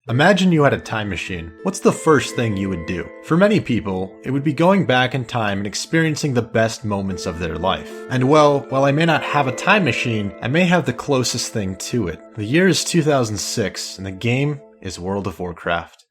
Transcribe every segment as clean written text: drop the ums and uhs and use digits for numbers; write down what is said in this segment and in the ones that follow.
Imagine you had a time machine. What's the first thing you would do? For many people, it would be going back in time and experiencing the best moments of their life. And well, while I may not have a time machine, I may have the closest thing to it. The year is 2006, and the game is World of Warcraft.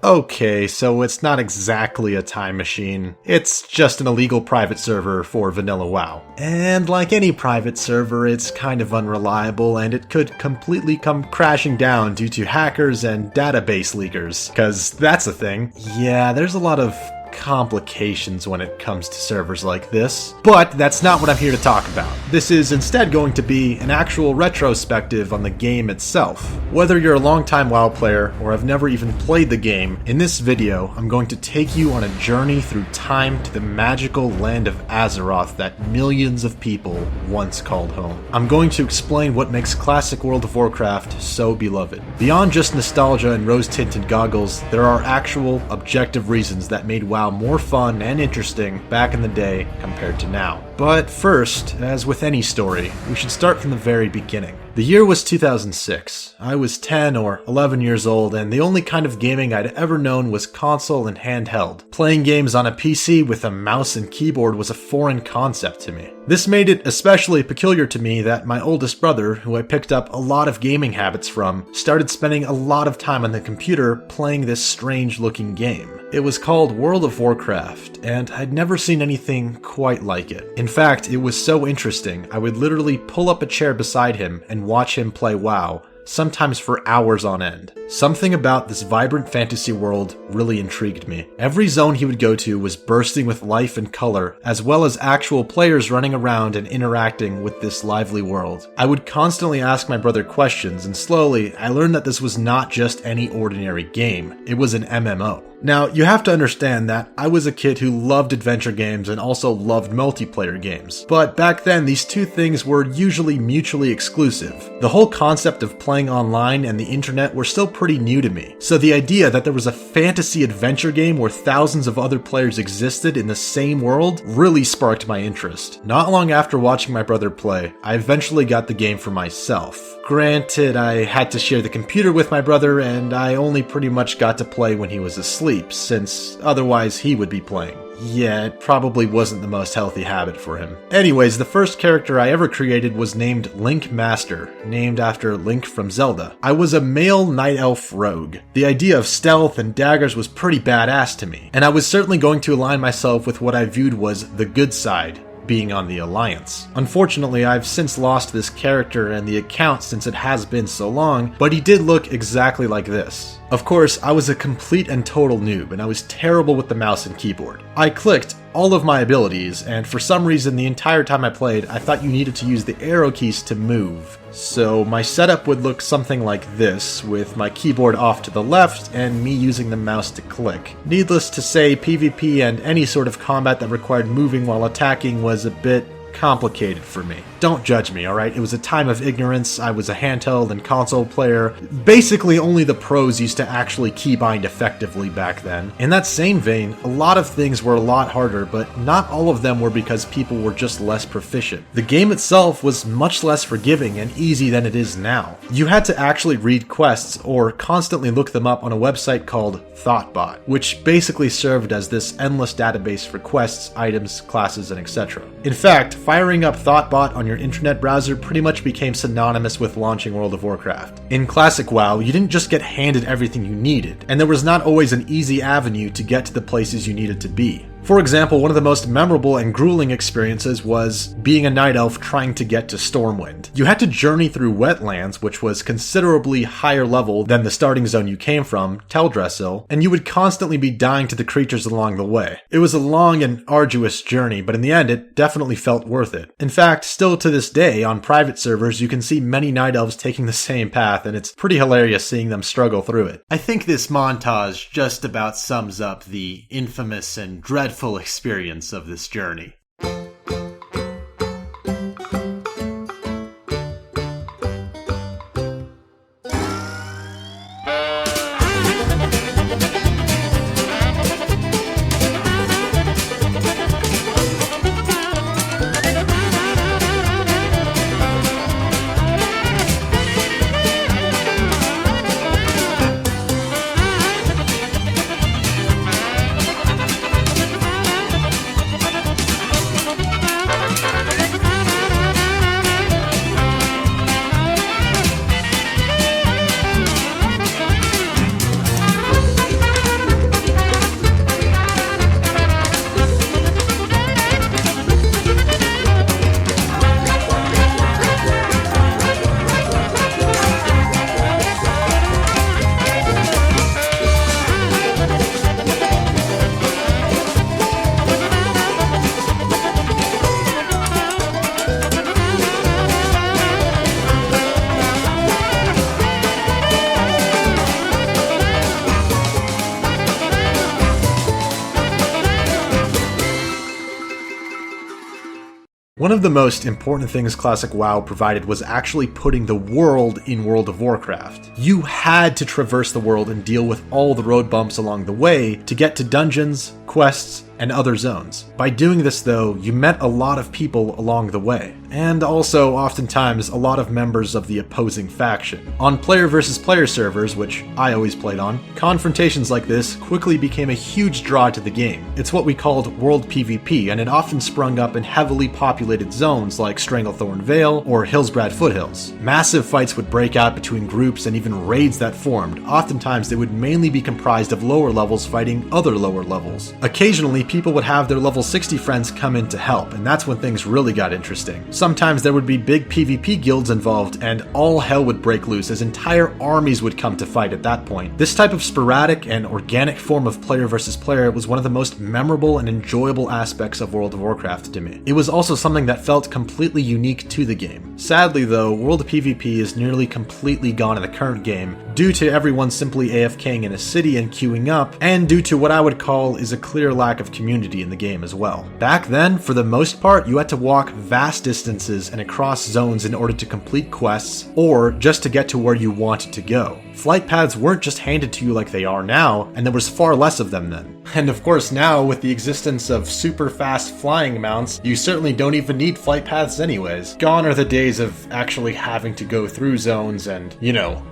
Okay, so it's not exactly a time machine. It's just an illegal private server for vanilla WoW. And like any private server, it's kind of unreliable and it could completely come crashing down due to hackers and database leakers. 'Cause that's a thing. Yeah, there's a lot of complications when it comes to servers like this. But that's not what I'm here to talk about. This is instead going to be an actual retrospective on the game itself. Whether you're a longtime WoW player or have never even played the game, in this video I'm going to take you on a journey through time to the magical land of Azeroth that millions of people once called home. I'm going to explain what makes classic World of Warcraft so beloved. Beyond just nostalgia and rose-tinted goggles, there are actual, objective reasons that made WoW more fun and interesting back in the day compared to now. But first, as with any story, we should start from the very beginning. The year was 2006. I was 10 or 11 years old, and the only kind of gaming I'd ever known was console and handheld. Playing games on a PC with a mouse and keyboard was a foreign concept to me. This made it especially peculiar to me that my oldest brother, who I picked up a lot of gaming habits from, started spending a lot of time on the computer playing this strange-looking game. It was called World of Warcraft, and I'd never seen anything quite like it. In fact, it was so interesting, I would literally pull up a chair beside him and watch him play WoW, sometimes for hours on end. Something about this vibrant fantasy world really intrigued me. Every zone he would go to was bursting with life and color, as well as actual players running around and interacting with this lively world. I would constantly ask my brother questions, and slowly, I learned that this was not just any ordinary game. It was an MMO. Now, you have to understand that I was a kid who loved adventure games and also loved multiplayer games. But back then, these two things were usually mutually exclusive. The whole concept of playing online and the internet were still pretty new to me. So the idea that there was a fantasy adventure game where thousands of other players existed in the same world really sparked my interest. Not long after watching my brother play, I eventually got the game for myself. Granted, I had to share the computer with my brother, and I only pretty much got to play when he was asleep, since otherwise he would be playing. Yeah, it probably wasn't the most healthy habit for him. Anyways, the first character I ever created was named Link Master, named after Link from Zelda. I was a male night elf rogue. The idea of stealth and daggers was pretty badass to me, and I was certainly going to align myself with what I viewed was the good side, being on the Alliance. Unfortunately, I've since lost this character and the account since it has been so long, but he did look exactly like this. Of course, I was a complete and total noob, and I was terrible with the mouse and keyboard. I clicked all of my abilities, and for some reason the entire time I played, I thought you needed to use the arrow keys to move. So my setup would look something like this, with my keyboard off to the left and me using the mouse to click. Needless to say, PvP and any sort of combat that required moving while attacking was a bit complicated for me. Don't judge me, alright? It was a time of ignorance, I was a handheld and console player. Basically, only the pros used to actually keybind effectively back then. In that same vein, a lot of things were a lot harder, but not all of them were because people were just less proficient. The game itself was much less forgiving and easy than it is now. You had to actually read quests or constantly look them up on a website called Thoughtbot, which basically served as this endless database for quests, items, classes, and etc. In fact, firing up Thoughtbot on your internet browser pretty much became synonymous with launching World of Warcraft. In classic WoW, you didn't just get handed everything you needed, and there was not always an easy avenue to get to the places you needed to be. For example, one of the most memorable and grueling experiences was being a night elf trying to get to Stormwind. You had to journey through wetlands, which was considerably higher level than the starting zone you came from, Teldrassil, and you would constantly be dying to the creatures along the way. It was a long and arduous journey, but in the end it definitely felt worth it. In fact, still to this day, on private servers you can see many night elves taking the same path, and it's pretty hilarious seeing them struggle through it. I think this montage just about sums up the infamous and dreadful experience of this journey. One of the most important things classic WoW provided was actually putting the world in World of Warcraft. You had to traverse the world and deal with all the road bumps along the way to get to dungeons, quests, and other zones. By doing this though, you met a lot of people along the way, and also oftentimes a lot of members of the opposing faction. On player versus player servers, which I always played on, confrontations like this quickly became a huge draw to the game. It's what we called world PvP, and it often sprung up in heavily populated zones like Stranglethorn Vale or Hillsbrad Foothills. Massive fights would break out between groups and even raids that formed. Oftentimes they would mainly be comprised of lower levels fighting other lower levels. Occasionally people would have their level 60 friends come in to help, and that's when things really got interesting. Sometimes there would be big PvP guilds involved, and all hell would break loose as entire armies would come to fight at that point. This type of sporadic and organic form of player versus player was one of the most memorable and enjoyable aspects of World of Warcraft to me. It was also something that felt completely unique to the game. Sadly though, World PvP is nearly completely gone in the current game, due to everyone simply AFKing in a city and queuing up, and due to what I would call is a clear lack of community in the game as well. Back then, for the most part, you had to walk vast distances and across zones in order to complete quests, or just to get to where you wanted to go. Flight paths weren't just handed to you like they are now, and there was far less of them then. And of course now, with the existence of super fast flying mounts, you certainly don't even need flight paths anyways. Gone are the days of actually having to go through zones and,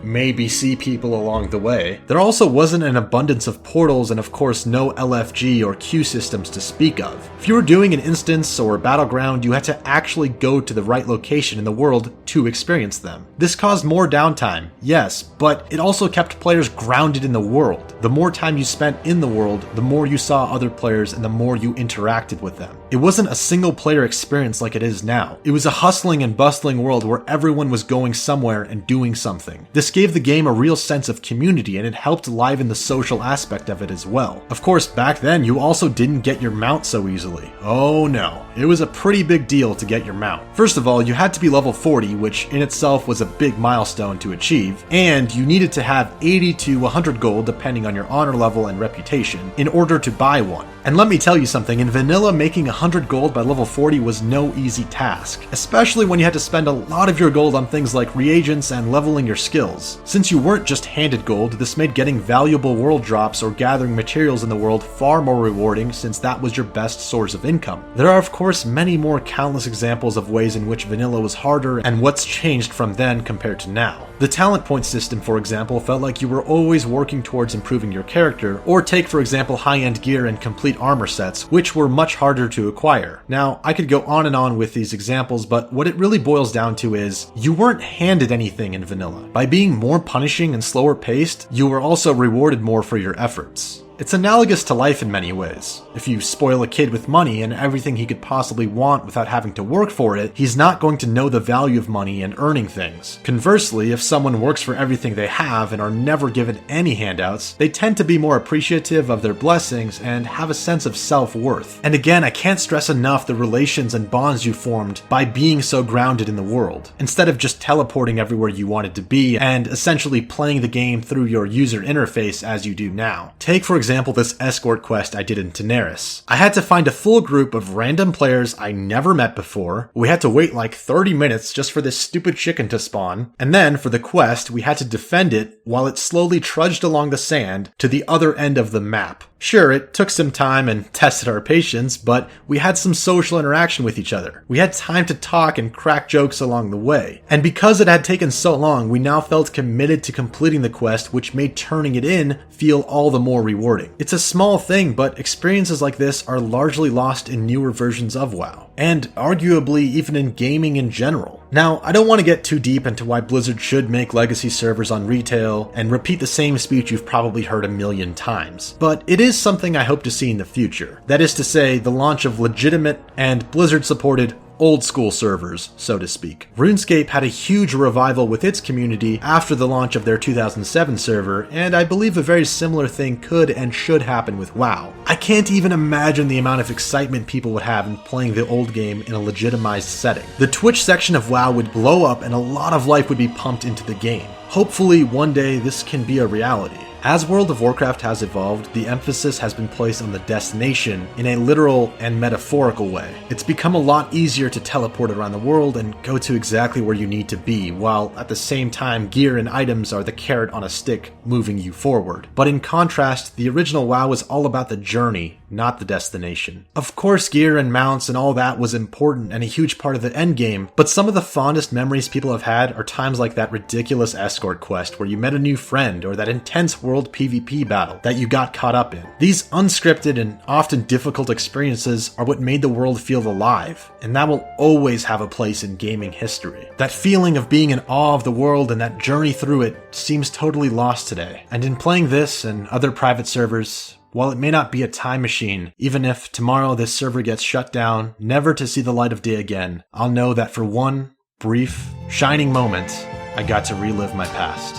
maybe see people along the way. There also wasn't an abundance of portals and of course no LFG or queue systems to speak of. If you were doing an instance or battleground, you had to actually go to the right location in the world to experience them. This caused more downtime, yes, but it also kept players grounded in the world. The more time you spent in the world, the more you saw other players and the more you interacted with them. It wasn't a single player experience like it is now. It was a hustling and bustling world where everyone was going somewhere and doing something. This gave the game a real sense of community, and it helped liven the social aspect of it as well. Of course, back then you also didn't get your mount so easily. Oh no, it was a pretty big deal to get your mount. First of all, you had to be level 40, which in itself was a big milestone to achieve, and you needed to have 80 to 100 gold depending on your honor level and reputation in order to buy one. And let me tell you something, in vanilla making 100 gold by level 40 was no easy task, especially when you had to spend a lot of your gold on things like reagents and leveling your skills. Since you weren't just handed gold, this made getting valuable world drops or gathering materials in the world far more rewarding, since that was your best source of income. There are of course many more countless examples of ways in which vanilla was harder and what's changed from then compared to now. The talent point system, for example, felt like you were always working towards improving your character, or take for example high-end gear and complete armor sets, which were much harder to acquire. Now, I could go on and on with these examples, but what it really boils down to is, you weren't handed anything in vanilla. By being more punishing and slower paced, you were also rewarded more for your efforts. It's analogous to life in many ways. If you spoil a kid with money and everything he could possibly want without having to work for it, he's not going to know the value of money and earning things. Conversely, if someone works for everything they have and are never given any handouts, they tend to be more appreciative of their blessings and have a sense of self-worth. And again, I can't stress enough the relations and bonds you formed by being so grounded in the world, instead of just teleporting everywhere you wanted to be and essentially playing the game through your user interface as you do now. Take for example this escort quest I did in Daenerys. I had to find a full group of random players I never met before. We had to wait like 30 minutes just for this stupid chicken to spawn, and then for the quest we had to defend it while it slowly trudged along the sand to the other end of the map. Sure, it took some time and tested our patience, but we had some social interaction with each other. We had time to talk and crack jokes along the way. And because it had taken so long, we now felt committed to completing the quest, which made turning it in feel all the more rewarding. It's a small thing, but experiences like this are largely lost in newer versions of WoW, and arguably even in gaming in general. Now, I don't want to get too deep into why Blizzard should make legacy servers on retail and repeat the same speech you've probably heard a million times, but it is something I hope to see in the future. That is to say, the launch of legitimate and Blizzard-supported old school servers, so to speak. RuneScape had a huge revival with its community after the launch of their 2007 server, and I believe a very similar thing could and should happen with WoW. I can't even imagine the amount of excitement people would have in playing the old game in a legitimized setting. The Twitch section of WoW would blow up and a lot of life would be pumped into the game. Hopefully one day this can be a reality. As World of Warcraft has evolved, the emphasis has been placed on the destination in a literal and metaphorical way. It's become a lot easier to teleport around the world and go to exactly where you need to be, while at the same time gear and items are the carrot on a stick moving you forward. But in contrast, the original WoW was all about the journey, not the destination. Of course, gear and mounts and all that was important and a huge part of the endgame, but some of the fondest memories people have had are times like that ridiculous escort quest where you met a new friend, or that intense world PvP battle that you got caught up in. These unscripted and often difficult experiences are what made the world feel alive, and that will always have a place in gaming history. That feeling of being in awe of the world and that journey through it seems totally lost today. And in playing this and other private servers, while it may not be a time machine, even if tomorrow this server gets shut down, never to see the light of day again, I'll know that for one brief, shining moment, I got to relive my past.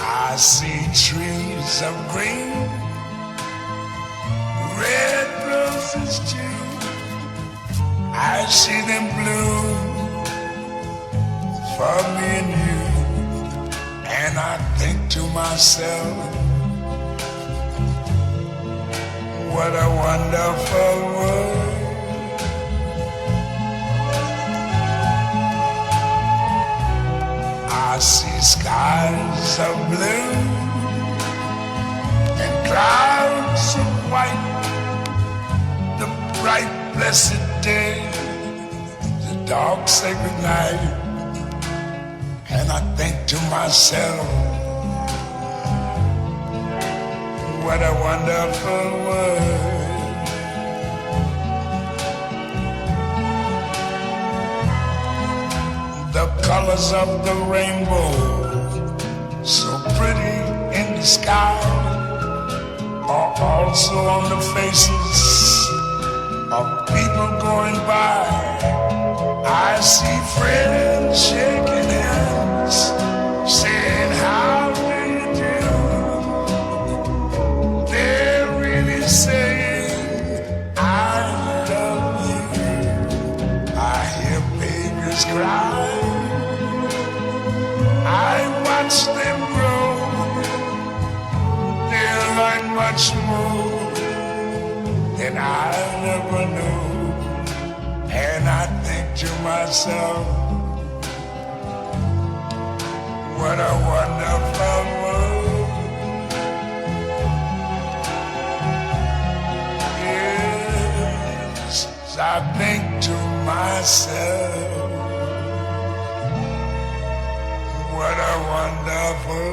I see trees of green, red roses too. I see them bloom for me and you, and I think to myself, what a wonderful world. I see skies of blue and clouds of white, the bright blessed day, the dark sacred night, and I think to myself, what a wonderful world. The colors of the rainbow, so pretty in the sky, are also on the faces of people going by. I see friends shaking hands, saying how do you do. They're really saying I love you. I hear babies cry, I watch them grow. They'll learn much more than I never knew. And I think to myself, what a wonderful world. Yes, I think to myself, what a wonderful